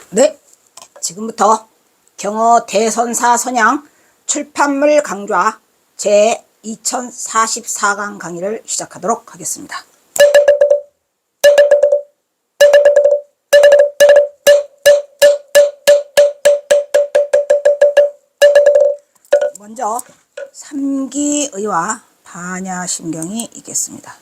네, 지금부터 경어 대선사 선양 출판물 강좌 제 2044강 강의를 시작하도록 하겠습니다. 먼저 삼기의와 반야심경이 있겠습니다.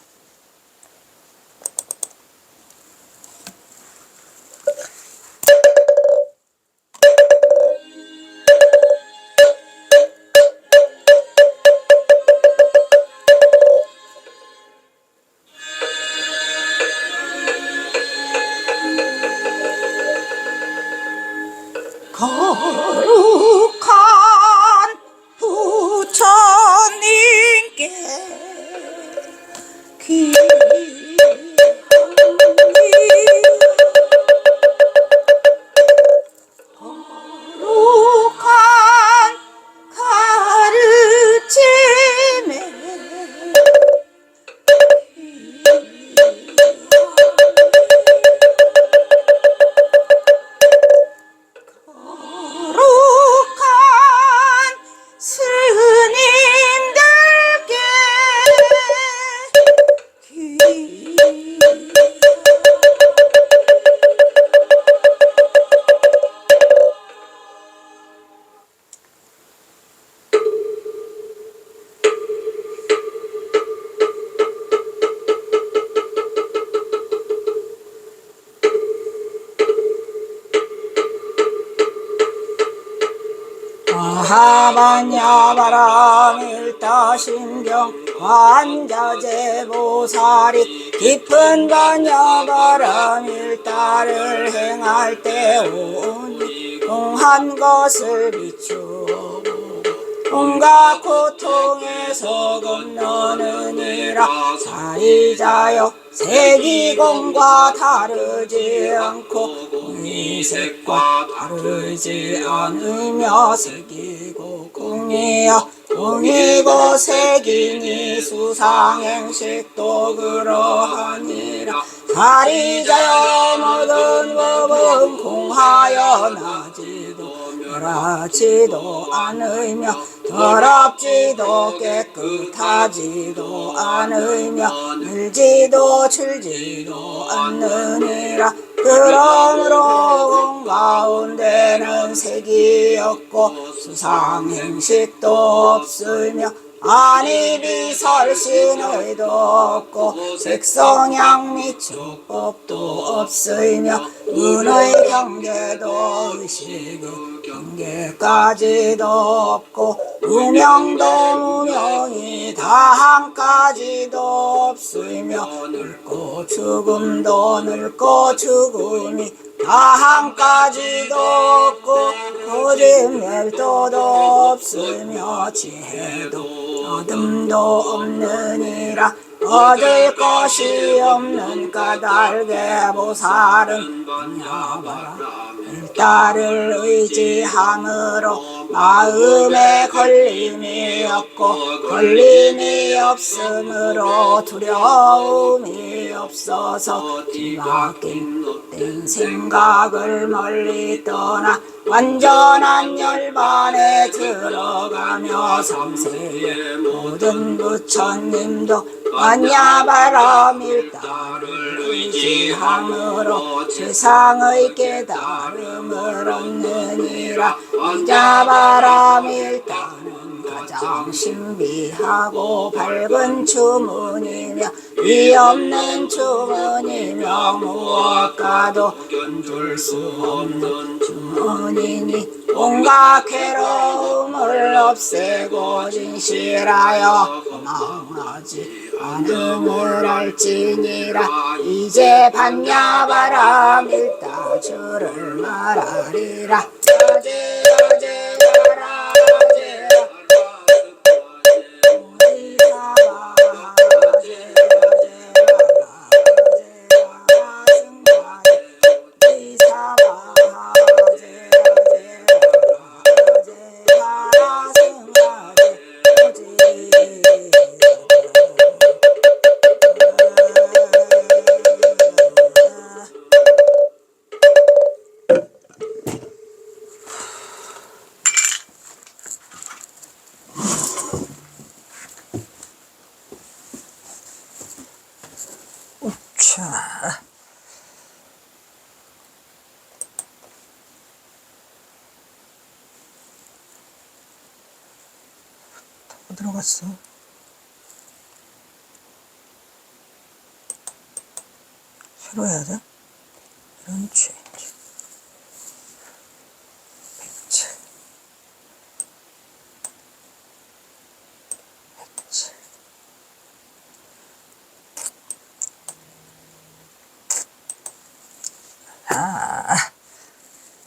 거룩한 부처님께 귀하니 거룩한 가르침에 아하반야바람일다심경 관자재보살이 깊은 반야바람일다를 행할 때 오니 공한 것을 비추어 온갖 고통에서 건너느니라. 사이자여 세기공과 다르지 않고 공이색과 다르지 않으며 색이고 공이여 공이고 색이니 수상행식도 그러하니라. 사리자여 모든 법은 공하여 나지도 멸하지도 않으며 더럽지도 깨끗하지도 않으며 늘지도 줄지도 않느니라. 그러므로 공 가운데는 색이 없고 수상행식도 없으며 아니 비설신의도 없고 색성향 및 축법도 없으며 눈의 경계도 의식의 경계까지도 없고 무명도 무명이 다한까지도 없으며 늙고 죽음도 늙고 죽음이 다한까지도 없고 거짓말도도 없으며 지혜도 어둠도 없느니라. 얻을 것이 없는 까닭에 보살은 일다를 의지함으로 마음에 걸림이 없고 걸림이 없으므로 두려움이 없어서 뒤바뀐 헛된 생각을 멀리 떠나 완전한 열반에 들어가며 삼세의 모든 부처님도 반야바람일다를 의지함으로 세상의 깨달음을 얻느니라. 반야바람일다는 가장 신비하고 밝은 주문이며 위없는 주문이며 무엇과도 견줄 수 없는 주문이니 온갖 괴로움을 없애고 진실하여 망하지 않음을 알지니라. 이제 반야바람일다 주를 말하리라. 또 들어갔어. 새로 해야 돼? 이런 체인지. 백칠. 백칠.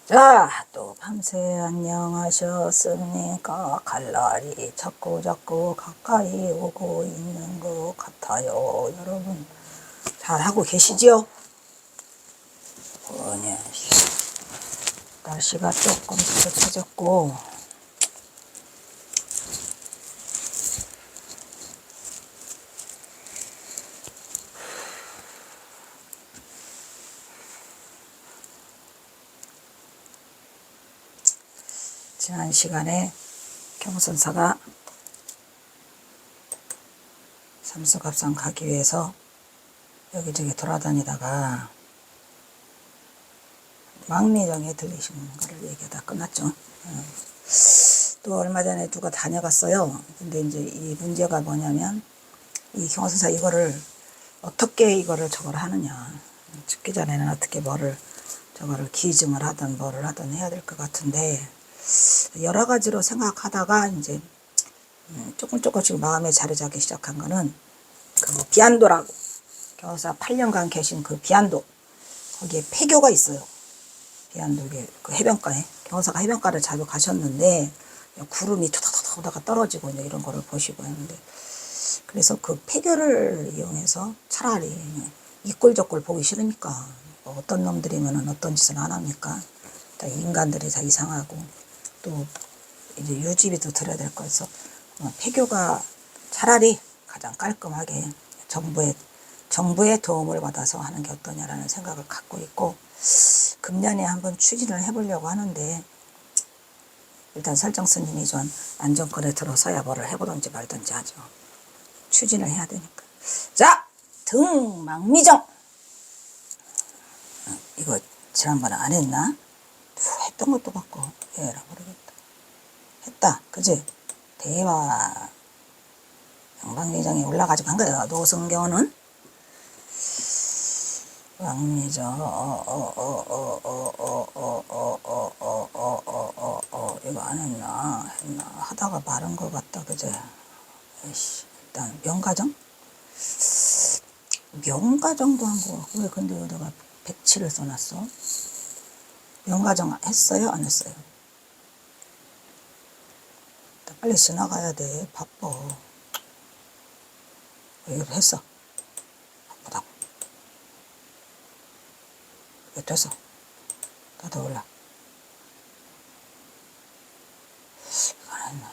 자, 또 밤새 안녕하셨습니까? 갈날이 자꾸 가까이 오고 있는 것 같아요. 여러분, 잘 하고 계시지요? 날씨가 조금 따뜻해졌고, 지난 시간에 경선사가 삼수갑산 가기 위해서 여기저기 돌아다니다가 망미정에 들리신 거를 얘기하다 끝났죠. 또 얼마 전에 누가 다녀갔어요. 근데 이제 이 문제가 뭐냐면 이 경선사 이거를 어떻게 이거를 저걸 하느냐. 죽기 전에는 어떻게 뭐를 저거를 기증을 하든 뭐를 하든 해야 될 것 같은데 여러 가지로 생각하다가 이제 조금씩 마음에 자리 잡기 시작한 거는 그 비안도라고 경호사 8년간 계신 그 비안도 거기에 폐교가 있어요. 비안도 그 해변가에 경호사가 해변가를 자주 가셨는데 구름이 토닥토닥 오다가 떨어지고 이제 이런 거를 보시고 했는데 그래서 그 폐교를 이용해서 차라리 이꼴저꼴 보기 싫으니까 뭐 어떤 놈들이면은 어떤 짓을 안 합니까? 다 인간들이 다 이상하고 또 이제 유지비도 들어야 될 거여서 폐교가 차라리 가장 깔끔하게 정부의 도움을 받아서 하는 게 어떠냐라는 생각을 갖고 있고 금년에 한번 추진을 해보려고 하는데 일단 설정스님이 좀 안정권에 들어서야 뭐를 해보든지 말든지 하죠. 추진을 해야 되니까. 자, 등망미정. 이거 지난번에 안 했나? 했던 것도 같고 얘라 모르겠다. 했다, 그지? 대박. 망미정에 올라가지고 한 거야. 노승경은 망미정 이거 안 했나? 했나? 하다가 마른 것 같다, 그제? 일단 명가정도 한 거 같고 왜 근데 여기다가 107을 써놨어? 명가정 했어요? 안 했어요? 빨리 지나가야 돼. 바빠. 왜 이렇게 했어? 바쁘다고. 왜 됐어? 나도 올라. 이거 안 했나?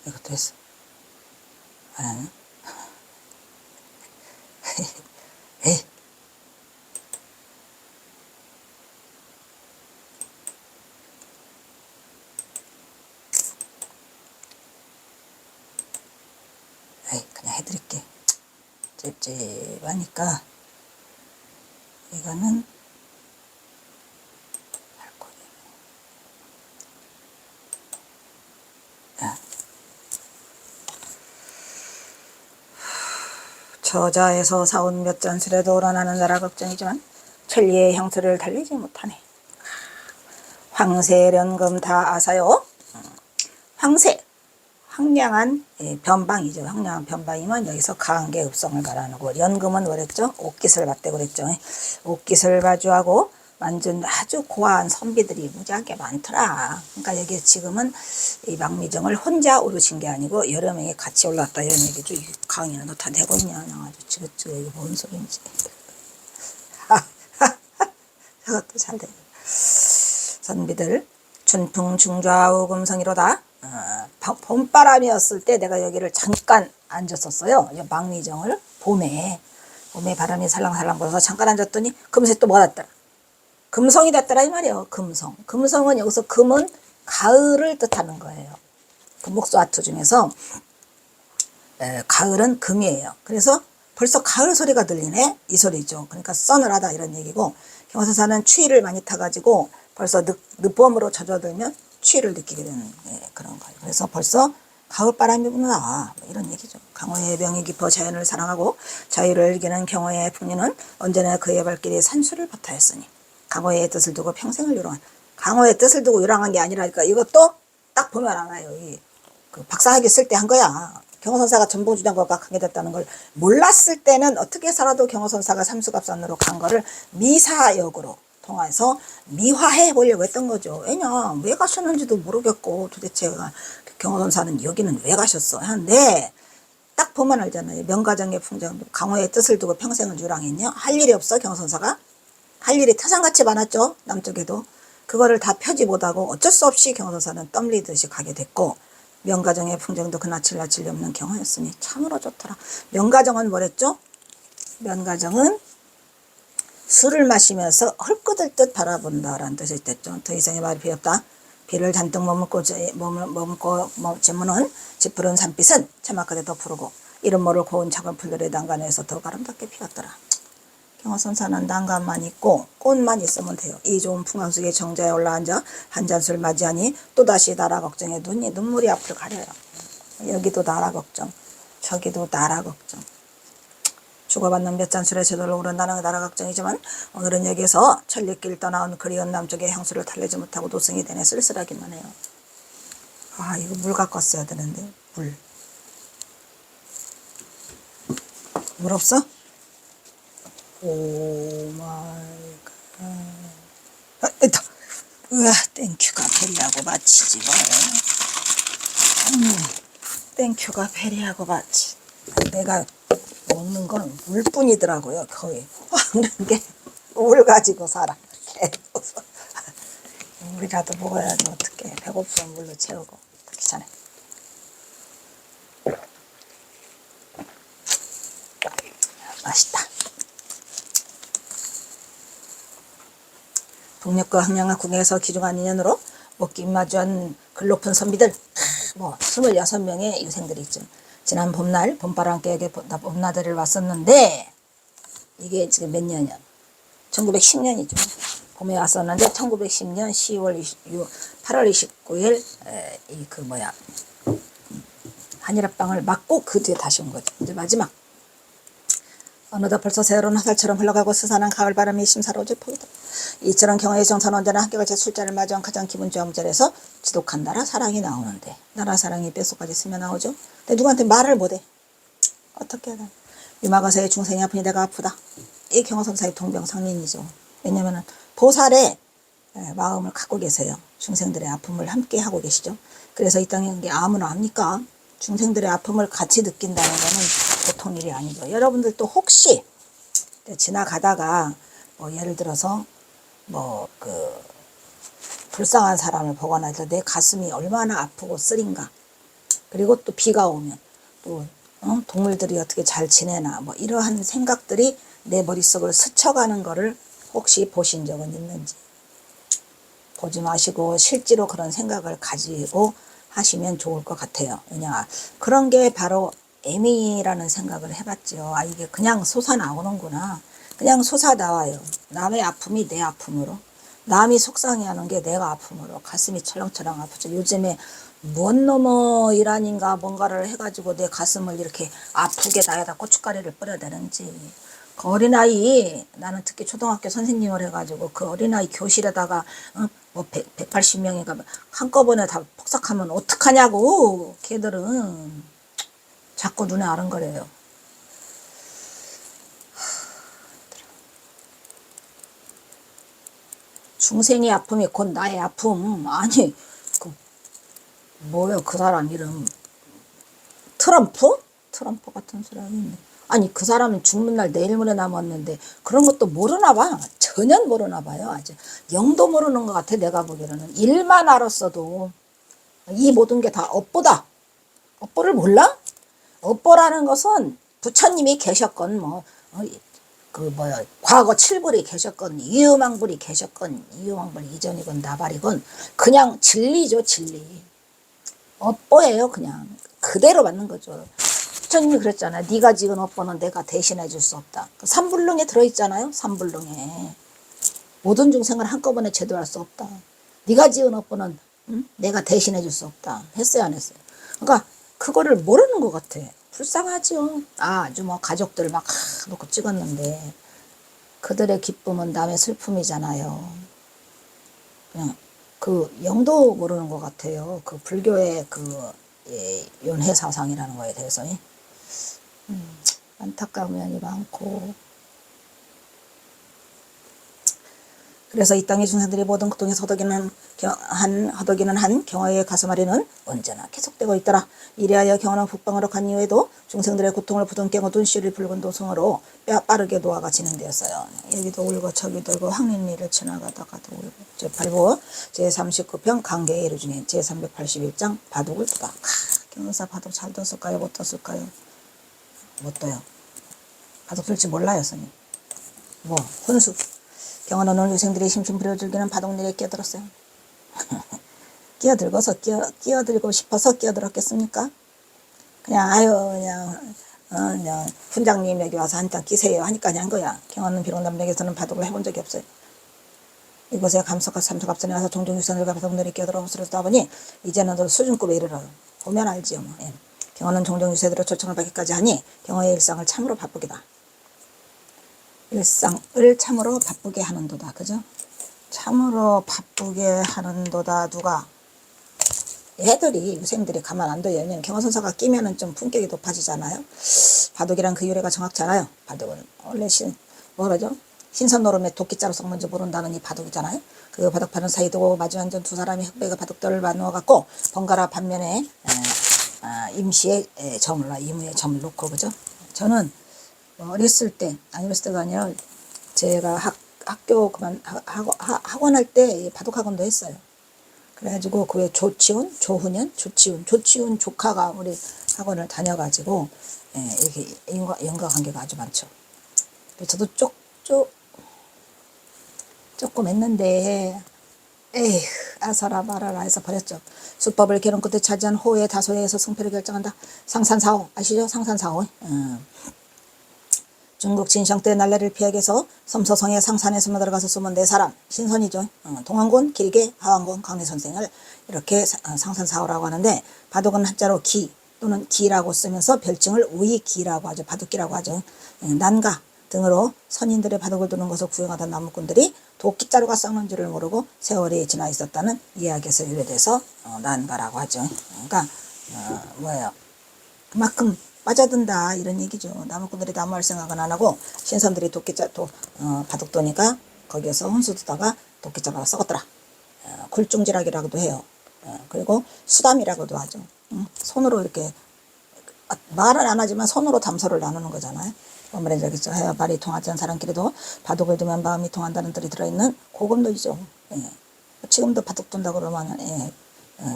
이것도 했어. 안 했나? 에이. 그냥 해드릴게. 찝찝하니까 이거는 할 거예요. 저자에서 사온 몇 잔술에도 우러나는 나라 걱정이지만 천리의 형수를 달리지 못하네. 황새련금 다 아사요. 황새 황량한 변방이죠. 황량한 변방이면 여기서 강한 게 읍성을 말하고 연금은 뭐랬죠? 옥깃을 봤다고 그랬죠. 옥깃을 마주하고 만든 아주 고아한 선비들이 무지하게 많더라. 그러니까 여기 지금은 이 망미정을 혼자 오르신 게 아니고 여러 명이 같이 올랐다 이런 얘기죠. 강의는 너 다 내고 있냐? 아주 지긋지긋 이게 뭔 소리인지. 저것도 잘 돼. 선비들 춘풍 중좌우 금성이로다. 봄바람이었을 때 내가 여기를 잠깐 앉았었어요. 망미정을 봄에 바람이 살랑살랑 불어서 잠깐 앉았더니 금세 또 뭐였더라. 금성이 됐더라 이 말이에요. 금성은 여기서 금은 가을을 뜻하는 거예요. 금목소아투 중에서 가을은 금이에요. 그래서 벌써 가을 소리가 들리네 이 소리죠. 그러니까 서늘하다 이런 얘기고 경화사사는 추위를 많이 타가지고 벌써 늦봄으로 젖어들면 추위를 느끼게 되는 그런 거예요. 그래서 벌써 가을바람이 부나 이런 얘기죠. 강호의 병이 깊어 자연을 사랑하고 자유를 이기는 경호의 풍류는 언제나 그의 발길이 산수를 버타였으니 강호의 뜻을 두고 평생을 요랑한, 강호의 뜻을 두고 요랑한 게 아니라니까. 이것도 딱 보면 알아요. 그 박사학위 쓸 때 한 거야. 경호선사가 전봉주장관과 가게 됐다는 걸 몰랐을 때는 어떻게 살아도 경호선사가 삼수갑산으로 간 거를 미사역으로 통해서 미화해 보려고 했던 거죠. 왜냐, 왜 가셨는지도 모르겠고 도대체 경호선사는 여기는 왜 가셨어 하는데 딱 보면 알잖아요. 명가정의 풍정도 강호의 뜻을 두고 평생을 유랑했냐. 할 일이 없어 경호선사가. 할 일이 태산같이 많았죠. 남쪽에도. 그거를 다 펴지 못하고 어쩔 수 없이 경호선사는 떠밀리듯이 가게 됐고, 명가정의 풍정도 그 낯을 없는 경호였으니 참으로 좋더라. 명가정은 뭐랬죠? 명가정은 술을 마시면서 헐끄들 듯 바라본다라는 뜻이 됐죠. 더 이상의 말이 필요 없다. 비를 잔뜩 머금고 재무는 짙푸른 산빛은 차막하게 더 푸르고 이름 모를 고운 작은 풀들의 난간에서 더욱 아름답게 피었더라. 경호선사는 난간만 있고 꽃만 있으면 돼요. 이 좋은 풍광 속에 정자에 올라앉아 한 잔술 맞이하니 또다시 나라 걱정에 눈물이 앞을 가려요. 여기도 나라 걱정, 저기도 나라 걱정. 주고받는 몇 잔술에 저절로 오른다는 나라 걱정이지만 오늘은 여기에서 천리길 떠나온 그리운 남쪽의 향수를 달래지 못하고 도승이 되네. 쓸쓸하기만 해요. 아, 이거 물 갖고 왔어야 되는데. 물 없어? 오 마이 갓. 아, 있다. 으아, 땡큐가 베리하고 마치지 뭐. 땡큐가 베리하고 마치. 내가 먹는 건 물뿐이더라고요. 거의 먹는 게 물 가지고 살아. 물이라도 먹어야지 어떡해. 배고프면 물로 채우고. 귀찮아. 맛있다. 북녘과 흥양과 국에서 기중한 인연으로 먹기 마주한 글높은 선비들, 뭐 26명의 유생들이 있죠. 지난 봄날 봄바람 깨게 봄나들이를 왔었는데 이게 지금 몇 년이야? 1910년이죠. 봄에 왔었는데 1910년 8월 29일 한일합방을 맞고 그 뒤에 다시 온 거죠. 이제 마지막. 어느덧 벌써 새로운 화살처럼 흘러가고 스산한 가을바람이 심사로워질 포이다. 이처럼 경화의 정선 언제나 한결같이 술자를 맞이한 가장 기분 좋은 절에서 지독한 나라 사랑이 나오는데 나라 사랑이 뼛속까지 스며 나오죠. 근데 누구한테 말을 못해. 어떻게 하나. 유마가서의 중생이 아프니 내가 아프다. 이 경호선사의 동병상련이죠. 왜냐면은 보살의 마음을 갖고 계세요. 중생들의 아픔을 함께 하고 계시죠. 그래서 이 땅에 게 아무나 합니까? 중생들의 아픔을 같이 느낀다는 거는 보통 일이 아니죠. 여러분들도 혹시 지나가다가 뭐 예를 들어서 불쌍한 사람을 보거나 해서 내 가슴이 얼마나 아프고 쓰린가. 그리고 또 비가 오면 또 동물들이 어떻게 잘 지내나 뭐 이러한 생각들이 내 머릿속을 스쳐가는 거를 혹시 보신 적은 있는지. 보지 마시고 실제로 그런 생각을 가지고 하시면 좋을 것 같아요. 왜냐 그런 게 바로 애미라는 생각을 해봤죠. 아, 이게 그냥 솟아나오는구나. 그냥 솟아나와요. 남의 아픔이 내 아픔으로, 남이 속상해하는 게 내가 아픔으로 가슴이 철렁철렁 아프죠. 요즘에 뭔 놈의 일환인가 뭔가를 해가지고 내 가슴을 이렇게 아프게 나에다 고춧가루를 뿌려대는지. 그 어린아이, 나는 특히 초등학교 선생님을 해가지고 그 어린아이 교실에다가 180명인가 한꺼번에 다 폭삭하면 어떡하냐고. 걔들은 자꾸 눈에 아른거려요. 중생의 아픔이 곧 나의 아픔. 아니 뭐예요 그 사람 이름. 트럼프 같은 사람이 있네. 아니 그 사람은 죽는 날 내일 모레 남았는데 그런 것도 모르나 봐. 전혀 모르나 봐요. 아주 영도 모르는 것 같아. 내가 보기에는 일만 알았어도 이 모든 게 다 업보다. 업보를 몰라? 업보라는 것은 부처님이 계셨건 과거 칠불이 계셨건 이유망불이 계셨건 이유망불 이전이건 나발이건 그냥 진리죠. 진리. 업보예요. 그냥 그대로 맞는 거죠. 부처님이 그랬잖아요. 네가 지은 업보는 내가 대신해 줄 수 없다. 삼불능에 들어있잖아요. 삼불능에 모든 중생을 한꺼번에 제도할 수 없다. 네가 지은 업보는 응? 내가 대신해 줄 수 없다. 했어요, 안 했어요? 그러니까 그거를 모르는 것 같아. 불쌍하죠. 아주 뭐 가족들 막 놓고 찍었는데 그들의 기쁨은 남의 슬픔이잖아요. 그냥 그 영도 모르는 것 같아요. 그 불교의 그 윤회 사상이라는 거에 대해서 안타까운 면이 많고, 그래서 이 땅의 중생들이 모든 고통에 허덕이는 한 경화의 가슴앓이는 언제나 계속되고 있더라. 이래하여 경화는 북방으로 간 이후에도 중생들의 고통을 부둥켜 어두운 시리 붉은 도성으로 빠르게 노화가 진행되었어요. 여기도 울고 저기도 울고 황린리를 지나가다가도 울고. 제8부 제39편 강계의 예류 중에 제381장 바둑을 두다. 경사 바둑 잘 뒀을까요? 못 뒀을까요? 못 둬요. 바둑 둘지 몰라요, 스님. 뭐 혼수. 경화는 오늘 유생들이 심심부려 즐기는 바둑일에 끼어들었어요. 끼어들고 싶어서 끼어들었겠습니까? 그냥 그냥 훈장님 여기 와서 한잔 끼세요 하니까 그냥 한 거야. 경화는 비록 남에게서는 바둑을 해본 적이 없어요. 이곳에 삼척갑선에 와서 종종 유생들과 바둑일에 끼어들어 헛수를 쓰다 보니 이제는 더 수준급에 이르러요. 보면 알지요. 뭐. 예. 경화는 종종 유세들로 초청을 받기까지 하니 경화의 일상을 참으로 바쁘기다. 일상을 참으로 바쁘게 하는도다. 그죠? 참으로 바쁘게 하는도다. 누가? 애들이, 유생들이 가만 안 둬요. 왜냐면 경화선사가 끼면은 좀 품격이 높아지잖아요. 바둑이란 그 유래가 정확잖아요. 바둑은 원래 신선노름에 도끼자루 썩 뭔지 모른다는 이 바둑이잖아요. 그 바둑파는 사이도 마주 앉은 두 사람이 흑백의 바둑돌을 나누어갖고 번갈아 반면에 임시의 이무의 점을 놓고, 그죠? 저는 어렸을 때가 아니라 제가 학교 학원 할 때 바둑 학원도 했어요. 그래가지고 그 외 조치훈 조카가 우리 학원을 다녀가지고 이렇게 인과관계가 아주 많죠. 저도 조금 했는데 에휴 아서라 말아라 해서 버렸죠. 수법을 개론 끝에 차지한 호의 다소에서 승패를 결정한다. 상산사호 아시죠? 상산사호. 중국 진성 때 날래를 피하기 위해서 섬서성의 상산에 숨어 들어가서 숨은 네 사람, 신선이죠. 동안군, 길게, 하완군, 강리선생을 이렇게 상산사호라고 하는데, 바둑은 한자로 기 또는 기라고 쓰면서 별칭을 우이기라고 하죠. 바둑기라고 하죠. 난가 등으로 선인들의 바둑을 두는 것을 구경하던 나무꾼들이 도끼자루가 썩는 줄을 모르고 세월이 지나 있었다는 이야기에서 유래돼서 난가라고 하죠. 그러니까 그만큼 빠져든다 이런 얘기죠. 나무꾼들이 나무할 생각은 안 하고 신선들이 바둑 도니까 거기에서 혼수 두다가 도끼자루가 썩었더라. 굴중지락이라고도 해요. 그리고 수담이라고도 하죠. 손으로 이렇게 말은 안 하지만 손으로 담소를 나누는 거잖아요. 아무래도 해야 말이 통하지 않은 사람끼리도 바둑을 두면 마음이 통한다는 뜻이 들어있는 고금도이죠. 지금도 바둑 둔다고 그러면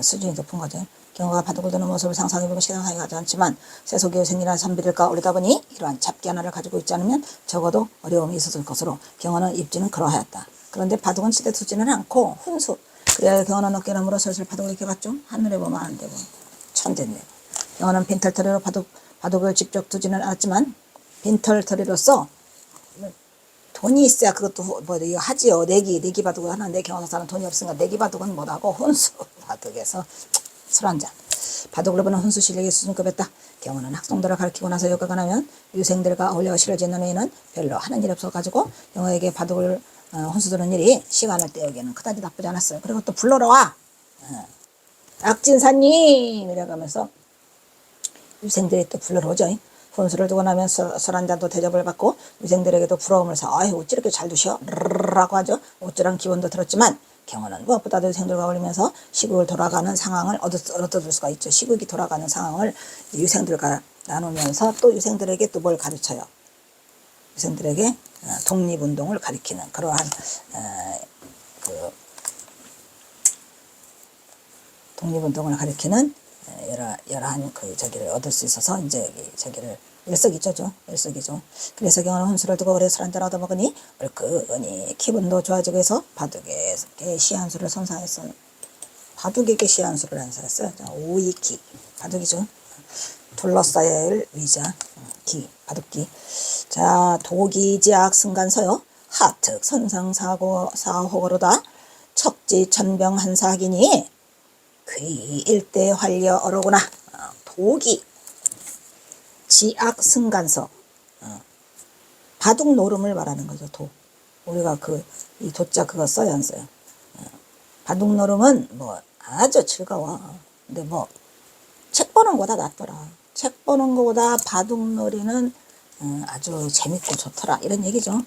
수준이 높은 거죠. 경화가 바둑을 두는 모습을 상상해보면 시상하기 하지 않지만 세속의 생리나 선비들과 오르다 보니 이러한 잡기 하나를 가지고 있지 않으면 적어도 어려움이 있었을 것으로 경화는 입지는 그러하였다. 그런데 바둑은 시대 두지는 않고 훈수. 그래야 경화는 어깨나무로 슬슬 바둑을 익혀갔죠. 하늘에 보면 안 되고 천재네. 경화는 빈털터리로 바둑을 직접 두지는 않았지만 빈털터리로서 돈이 있어야 그것도 이거 하지요. 내기 바둑을 하는데 경화선사는 돈이 없으니까 내기 바둑은 못하고 훈수 바둑에서 술 한잔. 바둑으로 보는 훈수 실력이 수준급했다. 경우는 학생들을 가르치고 나서 여가가 나면 유생들과 어울려 시를 짓는 후에는 별로 하는 일이 없어가지고 경우에게 바둑을 훈수 두는 일이 시간을 때우기에는 그다지 나쁘지 않았어요. 그리고 또 불러러 와. 악진사님 이래가면서 유생들이 또 불러러 오죠. 훈수를 두고 나면 술 한잔도 대접을 받고 유생들에게도 부러움을 사. 아유 어찌 이렇게 잘 두셔? 라고 하죠. 어쩌란 기원도 들었지만 경우는 무엇보다도 유생들과 어울리면서 시국을 돌아가는 상황을 얻어둘 수가 있죠. 시국이 돌아가는 상황을 유생들과 나누면서 또 유생들에게 또 뭘 가르쳐요. 유생들에게 독립운동을 가리키는 그러한 독립운동을 가리키는 여러한 저기를 얻을 수 있어서 이제 저기를 일석이조죠. 그래서 경화는 훈수를 두고 오래 술 한잔 얻어먹으니 얼큰이 기분도 좋아지고 해서 바둑에게 시한수를 선사했어요. 바둑에게 시한수를 선사했어요. 오이기 바둑이죠. 둘러싸야 할 위자 바둑기. 자 도기지악 승간서요. 하특 선상사호거로다 척지 천병 한사기니 괴이 일대 활려 어로구나. 도기 지악 승간서. 바둑 노름을 말하는 거죠. 도. 우리가 이 도자 그거 써요, 안 써요? 바둑 노름은 뭐 아주 즐거워. 근데 뭐 책 보는 거보다 낫더라. 책 보는 거보다 바둑 놀이는 아주 재밌고 좋더라. 이런 얘기죠.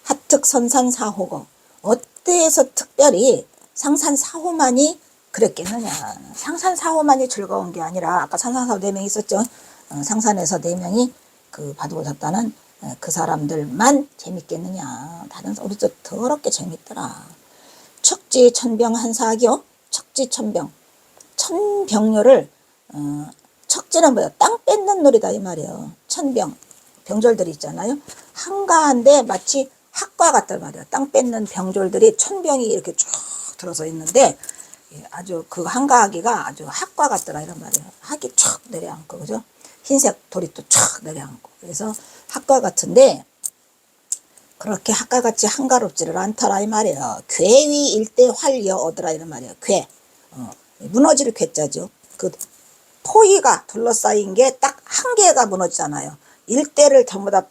하특 선산사호거. 어때서 특별히 상산사호만이 그랬겠느냐. 상산사호만이 즐거운 게 아니라 아까 상산사호 4명 있었죠. 상산에서 4명이 그 바둑을 쳤다는 그 사람들만 재밌겠느냐. 다른 우리도 더럽게 재밌더라. 척지 천병 한사학이요. 척지 천병. 천병료를 척지는 뭐야? 땅 뺏는 놀이다 이 말이에요. 천병 병졸들이 있잖아요. 한가한데 마치 학과 같단 말이에요. 땅 뺏는 병졸들이 천병이 이렇게 쭉 들어서 있는데 아주 그 한가하기가 아주 학과 같더라 이런 말이에요. 학이 쫙 내려앉고 그죠? 흰색 도리도 쫙 내려앉고 그래서 학과 같은데 그렇게 학과같이 한가롭지를 않더라 이 말이에요. 괴위 일대 활려 얻으라 이런 말이에요. 괴 무너질 괴자죠. 그 포위가 둘러싸인 게 딱 한 개가 무너지잖아요. 일대를 전부 다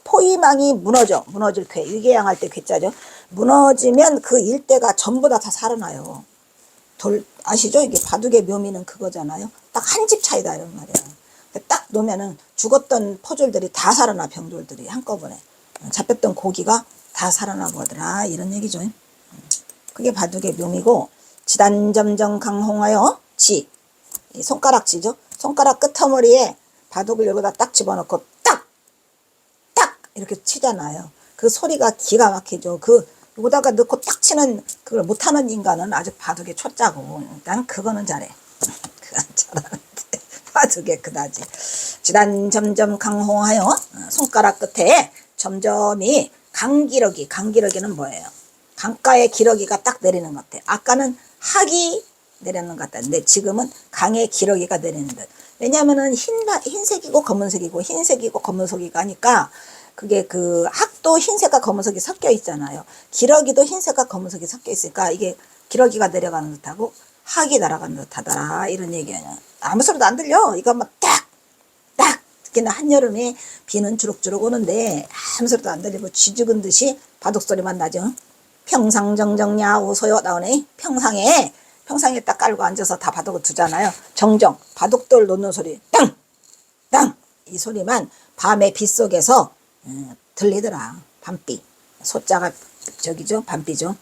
포위망이 무너질 괴 위궤양할 때 괴자죠. 무너지면 그 일대가 전부 다 살아나요. 아시죠? 이게 바둑의 묘미는 그거잖아요. 딱 한 집 차이다 이런 말이에요. 딱 놓으면은 죽었던 포졸들이 다 살아나. 병졸들이 한꺼번에 잡혔던 고기가 다 살아나거더라 이런 얘기죠. 그게 바둑의 묘미고 지단점정 강홍하여 지 손가락지죠. 손가락 끝머리에 바둑을 여기다 딱 집어넣고 딱 이렇게 치잖아요. 그 소리가 기가 막히죠. 여기다가 넣고 딱 치는 그걸 못하는 인간은 아직 바둑의 초짜고 난 그거는 잘해. 그건 잘하는데 바둑에 그다지. 지단점점 강홍하여 손가락 끝에 점점이 강기러기는 뭐예요? 강가의 기러기가 딱 내리는 것 같아. 아까는 학이 내리는 것 같았는데 지금은 강의 기러기가 내리는 듯. 왜냐하면은 흰색이고 검은색이고 흰색이고 검은색이고 하니까 그게 그 학도 흰색과 검은색이 섞여 있잖아요. 기러기도 흰색과 검은색이 섞여 있으니까 이게 기러기가 내려가는 듯하고 학이 날아가는 듯하더라 이런 얘기예요. 아무 소리도 안 들려. 이거 막 딱 특히나 한여름에 비는 주룩주룩 오는데 아무 소리도 안 들리고 쥐죽은 듯이 바둑 소리만 나죠. 평상정정야 오소요 나오네. 평상에 딱 깔고 앉아서 다 바둑을 두잖아요. 정정 바둑돌 놓는 소리 땅 이 소리만 밤의 빗속에서 들리더라. 밤비 소자가 저기죠. 밤비죠.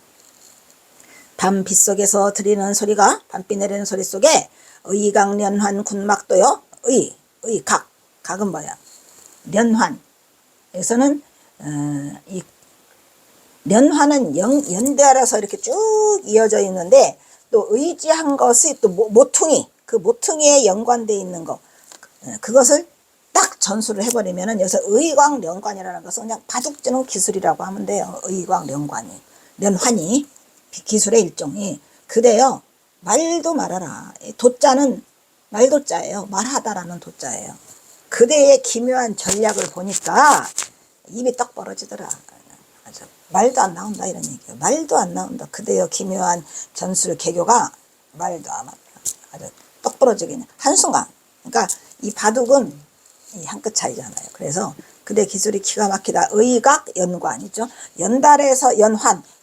밤 빗속에서 들리는 소리가 밤비 내리는 소리 속에 의강련환 군막도요. 각은 뭐야?련환. 여기서는 이 면화는 연달아서 이렇게 쭉 이어져 있는데 또 의지한 것이 또 모퉁이 그 모퉁이에 연관되어 있는 거 그것을 딱 전수를 해버리면은 여기서 의광련관이라는 것은 그냥 바둑지는 기술이라고 하면 돼요. 면환이 기술의 일종이 그래요. 말도 말아라. 도자는 말도자예요. 말하다라는 도자예요. 그대의 기묘한 전략을 보니까 입이 떡 벌어지더라. 아주 말도 안 나온다 이런 얘기예요. 말도 안 나온다. 그대의 기묘한 전술 개교가 말도 안 나온다. 아주 떡 벌어지긴 한순간. 그러니까 이 바둑은 이 한 끗 차이잖아요. 그래서 그대 기술이 기가 막히다. 의각 연관이죠. 연달아서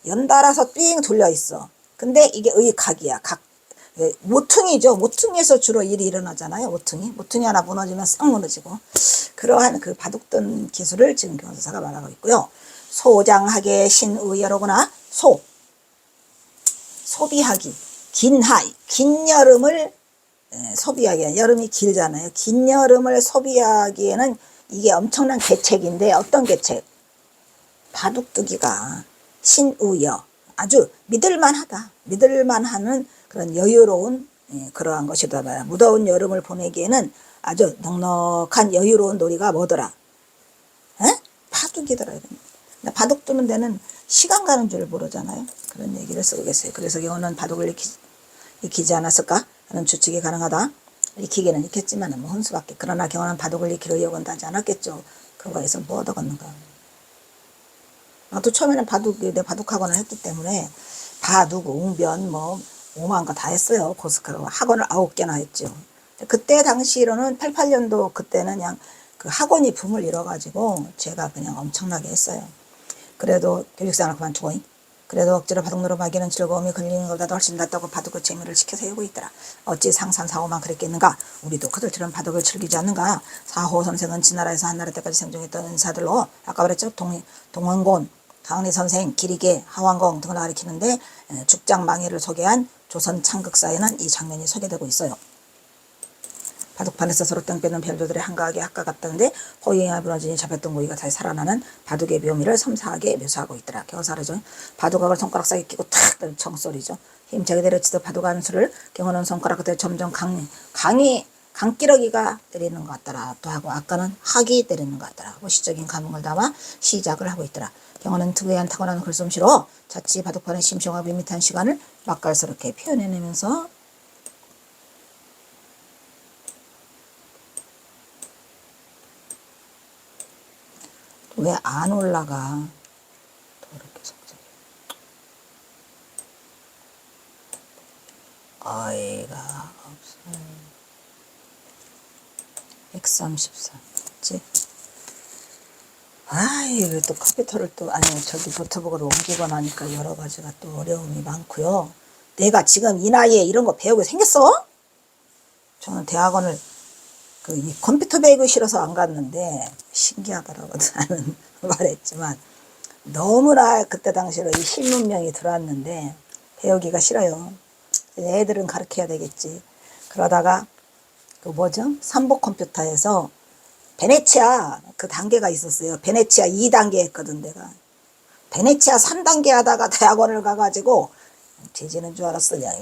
연달아서 삥 돌려 있어. 근데 이게 의각이야. 모퉁이죠. 모퉁이에서 주로 일이 일어나잖아요. 모퉁이 하나 무너지면 싹 무너지고 그러한 그 바둑던 기술을 지금 경서사가 말하고 있고요. 소장하게 신의여로구나. 소비하기 긴 여름을 소비하기 여름이 길잖아요. 긴 여름을 소비하기에는 이게 엄청난 계책인데 어떤 계책? 바둑두기가 신의여 아주 믿을만하는 그런 여유로운 그러한 것이더라. 무더운 여름을 보내기에는 아주 넉넉한 여유로운 놀이가 뭐더라? 바둑이더라. 바둑 두는 데는 시간 가는 줄 모르잖아요. 그런 얘기를 쓰고 계세요. 그래서 경우는 바둑을 익히지 않았을까 하는 추측이 가능하다. 익히기는 익혔지만 뭐 혼수밖에. 그러나 경우는 바둑을 익히려 의욕은 하지 않았겠죠. 그거에서 뭐 얻어갔는가. 나도 처음에는 바둑학원을 했기 때문에 바둑, 웅변 뭐 오만 거 다 했어요. 고스카로 학원을 9개나 했죠. 그때 당시로는 88년도 그때는 그냥 그 학원이 붐을 일어가지고 제가 그냥 엄청나게 했어요. 그래도 교육생활 그만두고 그래도 억지로 바둑 노름하기는 즐거움이 걸리는 것보다도 훨씬 낫다고 바둑의 재미를 시켜 세우고 있더라. 어찌 상산사호만 그랬겠는가. 우리도 그들처럼 바둑을 즐기지 않는가. 사호 선생은 지나라에서 한나라 때까지 생존했던 은사들로 아까 그랬죠. 동원곤, 강리 선생, 기리개, 하왕공 등을 가리키는데 죽장망해를 소개한 조선 창극사에는 이 장면이 소개되고 있어요. 바둑판에서 서로 땡빼는 별조들의 한가하게 학가갔다는데 호의행을 무너지니 잡혔던 고기가 다시 살아나는 바둑의 묘미를 섬세하게 묘사하고 있더라. 경사르죠. 바둑각을 손가락 사이에 끼고 탁 정소리죠. 힘차게 내려치듯 바둑하는 수를 경호는 손가락 끝에 점점 강기러기가 때리는 것 같더라. 또 하고 아까는 학이 때리는 것 같더라. 시적인 감흥을 담아 시작을 하고 있더라. 경호는 특유한 타고난 글솜씨로 자칫 바둑판의 심심하고 밋밋한 시간을 맛깔스럽게 표현해내면서 왜 안 올라가? 또 이렇게 성적이. 어이가 없어. 134. 그치? 이거 또 컴퓨터를 또, 아니, 저기 노트북으로 옮기거나 하니까 여러 가지가 또 어려움이 많고요. 내가 지금 이 나이에 이런 거 배우게 생겼어? 저는 대학원을 이 컴퓨터 배우기 싫어서 안 갔는데 신기하더라고 나는 말했지만 너무나 그때 당시로 이 실문명이 들어왔는데 배우기가 싫어요. 애들은 가르쳐야 되겠지. 그러다가 그 뭐죠? 삼복 컴퓨터에서 베네치아 그 단계가 있었어요. 베네치아 2단계 했거든 내가. 베네치아 3단계 하다가 대학원을 가가지고 뒤지는 줄 알았어. 그냥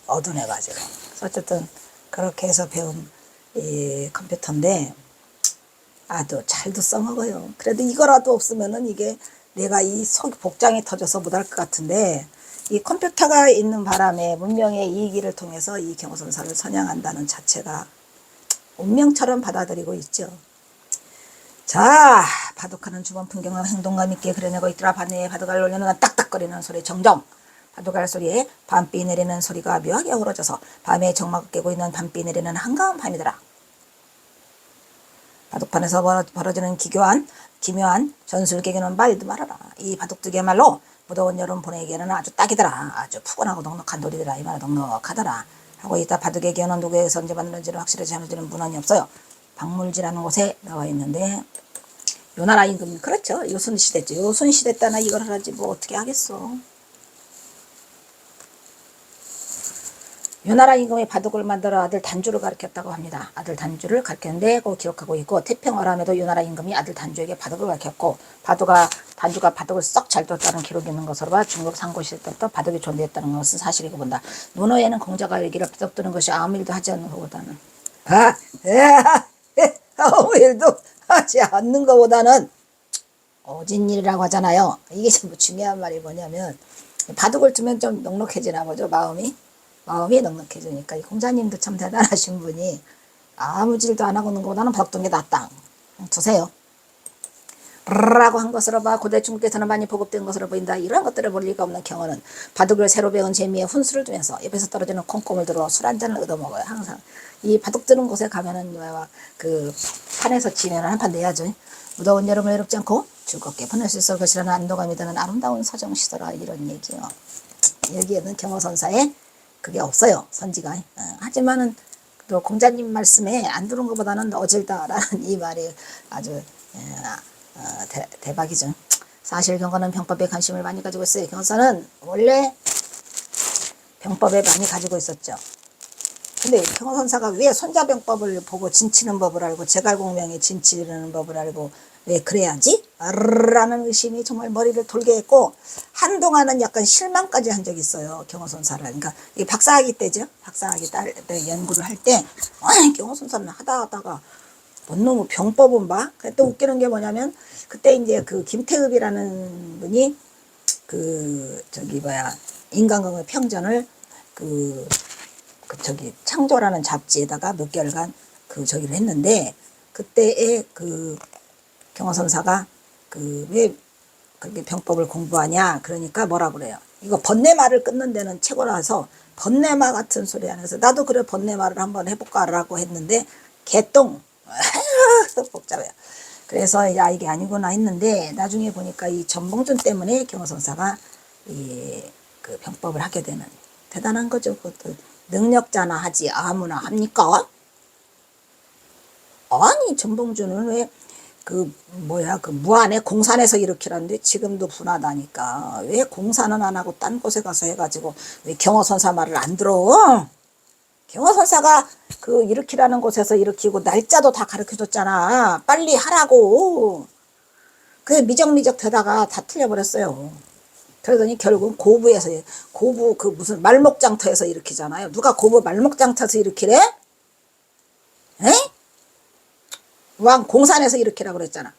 어둔해가지고. 어쨌든 그렇게 해서 배운 이 컴퓨터인데 아주 잘도 써먹어요. 그래도 이거라도 없으면은 이게 내가 이 속 복장이 터져서 못할 것 같은데 이 컴퓨터가 있는 바람에 문명의 이기를 통해서 이 경호선사를 선양한다는 자체가 운명처럼 받아들이고 있죠. 자, 바둑하는 주변 풍경을 행동감 있게 그려내고 있더라. 반대에 바둑알 올려놓는 딱딱거리는 소리 정정. 바둑알 소리에 밤비 내리는 소리가 묘하게 어우러져서 밤에 정막을 깨고 있는 밤비 내리는 한가한 밤이더라. 바둑판에서 벌어지는 기묘한 전술계기는 말도 말아라. 이 바둑두기야말로 무더운 여름 보내기에는 아주 딱이더라. 아주 푸근하고 넉넉한 돌이더라. 이 말은 넉넉하더라. 하고 있다. 바둑의 기어는 누구에서 언제 만드는지는 확실하지 않아지는 문헌이 없어요. 박물지라는 곳에 나와 있는데 요나라 임금 그렇죠. 요순시대죠. 요순시대 때나 이걸 하지 뭐 어떻게 하겠어. 요나라 임금의 바둑을 만들어 아들 단주를 가르쳤다고 합니다. 아들 단주를 가르쳤는데 그거 기록하고 있고 태평어람에도 요나라 임금이 아들 단주에게 바둑을 가르쳤고 단주가 바둑을 썩 잘 뒀다는 기록이 있는 것으로 봐 중국 상고시대 때부터 바둑이 존재했다는 것은 사실이고 본다. 논어에는 공자가 일기를 바둑 두는 것이 아무 일도 하지 않는 것보다는 아무 일도 하지 않는 것보다는 오진 일이라고 하잖아요. 이게 좀 중요한 말이 뭐냐면 바둑을 두면 좀 넉넉해지나 보죠. 마음이 넉넉해지니까 이 공자님도 참 대단하신 분이 아무 일도 안 하고 있는 것보다는 바둑 두는 게 낫다. 두세요. 라고 한 것으로 봐 고대 중국에서는 많이 보급된 것으로 보인다. 이런 것들을 볼 리가 없는 경우는 바둑을 새로 배운 재미에 훈수를 두면서 옆에서 떨어지는 콩콩을 들어 술 한잔을 얻어먹어요. 항상 이 바둑 두는 곳에 가면은 그 판에서 지면은 한 판 내야죠. 무더운 여름을 외롭지 않고 즐겁게 보낼 수 있을 것이라는 안도감이 드는 아름다운 서정시더라. 이런 얘기요. 여기에는 경호선사에 그게 없어요. 선지가. 하지만은 또 공자님 말씀에 안 두는 것보다는 어질다라는 이 말이 아주 대박이죠. 사실 경호는 병법에 관심을 많이 가지고 있어요. 경호사는 원래 병법에 많이 가지고 있었죠. 근데 경호선사가 왜 손자병법을 보고 진치는 법을 알고 제갈공명에 진치는 법을 알고 왜 그래야지? 라는 의심이 정말 머리를 돌게 했고 한동안은 약간 실망까지 한 적이 있어요. 경호선사를. 그러니까 이 박사학위 때죠. 박사학위 때 연구를 할 때 경호선사는 하다가 뭔 놈의 병법은 봐? 또 웃기는 게 뭐냐면 그때 이제 그 김태읍이라는 분이 인간공의 평전을 창조라는 잡지에다가 몇 개월간 저기를 했는데 그때에 경호선사가 왜 그렇게 병법을 공부하냐 그러니까 뭐라 그래요. 이거 번뇌말을 끊는 데는 최고라서 번뇌마 같은 소리 안 해서 나도 그래 번뇌말을 한번 해볼까라고 했는데 개똥 복잡해요. 그래서 야 이게 아니구나 했는데 나중에 보니까 이 전봉준 때문에 경호선사가 이 그 병법을 하게 되는 대단한 거죠. 그것도 능력자나 하지 아무나 합니까? 아니 전봉준은 왜 그 뭐야 그 무안에 공산에서 일으키라는데 지금도 분하다니까 왜 공산은 안 하고 딴 곳에 가서 해가지고 왜 경호선사 말을 안 들어? 경호선사가 그 일으키라는 곳에서 일으키고 날짜도 다 가르쳐줬잖아. 빨리 하라고. 그게 미적미적 되다가 다 틀려버렸어요. 그러더니 결국은 고부에서 고부 그 무슨 말목장터에서 일으키잖아요. 누가 고부 말목장터에서 일으키래? 에? 왕 공산에서 일으키라고 그랬잖아.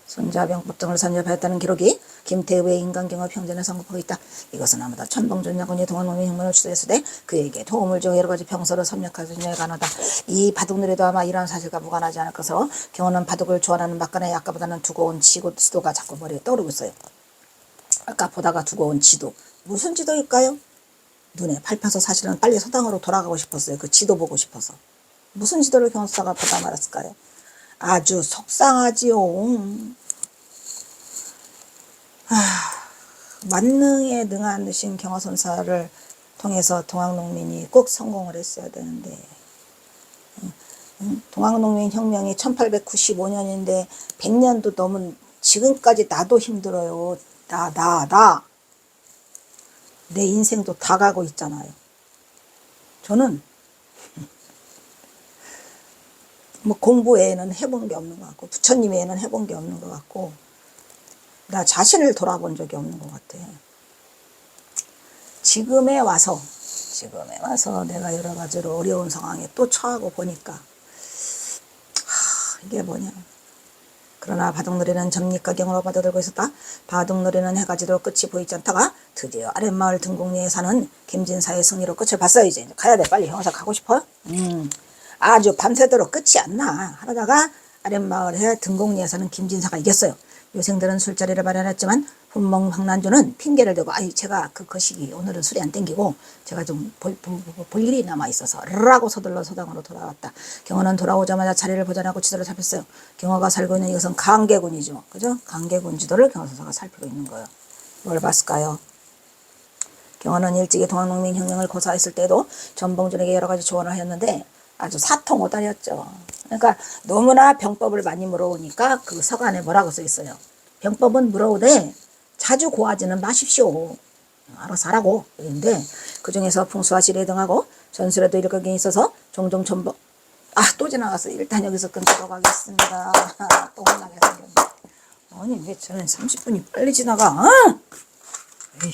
손자병법 등을 선접하였다는 기록이 김태우의 인간경화 평전에 선급하고 있다. 이것은 아마도 천봉준 야군이 동안농민 혁명을 주도했을 때 그에게 도움을 줘 여러 가지 병서를 섭렵하여 관하다. 이 바둑놀이도 아마 이러한 사실과 무관하지 않을 것으로 경호는 바둑을 좋아하는 막간에 아까보다는 두고온 지도가 자꾸 머리에 떠오르고 있어요. 아까 보다가 두고온 지도. 무슨 지도일까요? 눈에 밟혀서 사실은 빨리 서당으로 돌아가고 싶었어요. 그 지도 보고 싶어서. 무슨 지도를 경호사가 보다 말았을까요? 아주 속상하지요. 만능에 능하신 경호선사를 통해서 동학농민이 꼭 성공을 했어야 되는데 동학농민 혁명이 1895년인데 100년도 넘은 지금까지 나도 힘들어요. 내 인생도 다 가고 있잖아요. 저는 뭐 공부 외에는 해본 게 없는 것 같고 부처님 외에는 해본 게 없는 것 같고 나 자신을 돌아본 적이 없는 것 같아. 지금에 와서 내가 여러 가지로 어려운 상황에 또 처하고 보니까 이게 뭐냐. 그러나 바둑놀이는 점립가경으로 받아들고 있었다. 바둑놀이는 해가 지도록 끝이 보이지 않다가 드디어 아랫마을 등곡리에 사는 김진사의 승리로 끝을 봤어요. 이제 가야 돼. 빨리 형사 가고 싶어? 아주 밤새도록 끝이 안 나. 하다가 아랫마을에 등곡리에 사는 김진사가 이겼어요. 요생들은 술자리를 마련했지만 훈멍 황난주는 핑계를 대고 제가 그 시기 오늘은 술이 안 땡기고 제가 좀 볼 일이 남아있어서 라고 서둘러 서당으로 돌아왔다. 경호는 돌아오자마자 자리를 보존하고 지도를 살폈어요. 경호가 살고 있는 이것은 강계군이죠. 그죠? 강계군 지도를 경호선사가 살피고 있는 거예요. 뭘 봤을까요? 경호는 일찍이 동학농민 혁명을 고사했을 때도 전봉준에게 여러 가지 조언을 하였는데 아주 사통오달이었죠. 그러니까 너무나 병법을 많이 물어오니까 그 서간에 뭐라고 써 있어요. 병법은 물어오되 자주 고하지는 마십시오. 알아서 하라고. 그런데 그 중에서 풍수와 지례 등하고 전술에도 일각이 있어서 종종 또 지나갔어. 일단 여기서 끊도록 하겠습니다. 또 혼나게 생겼네. 아니 왜 저는 30분이 빨리 지나가? 에이.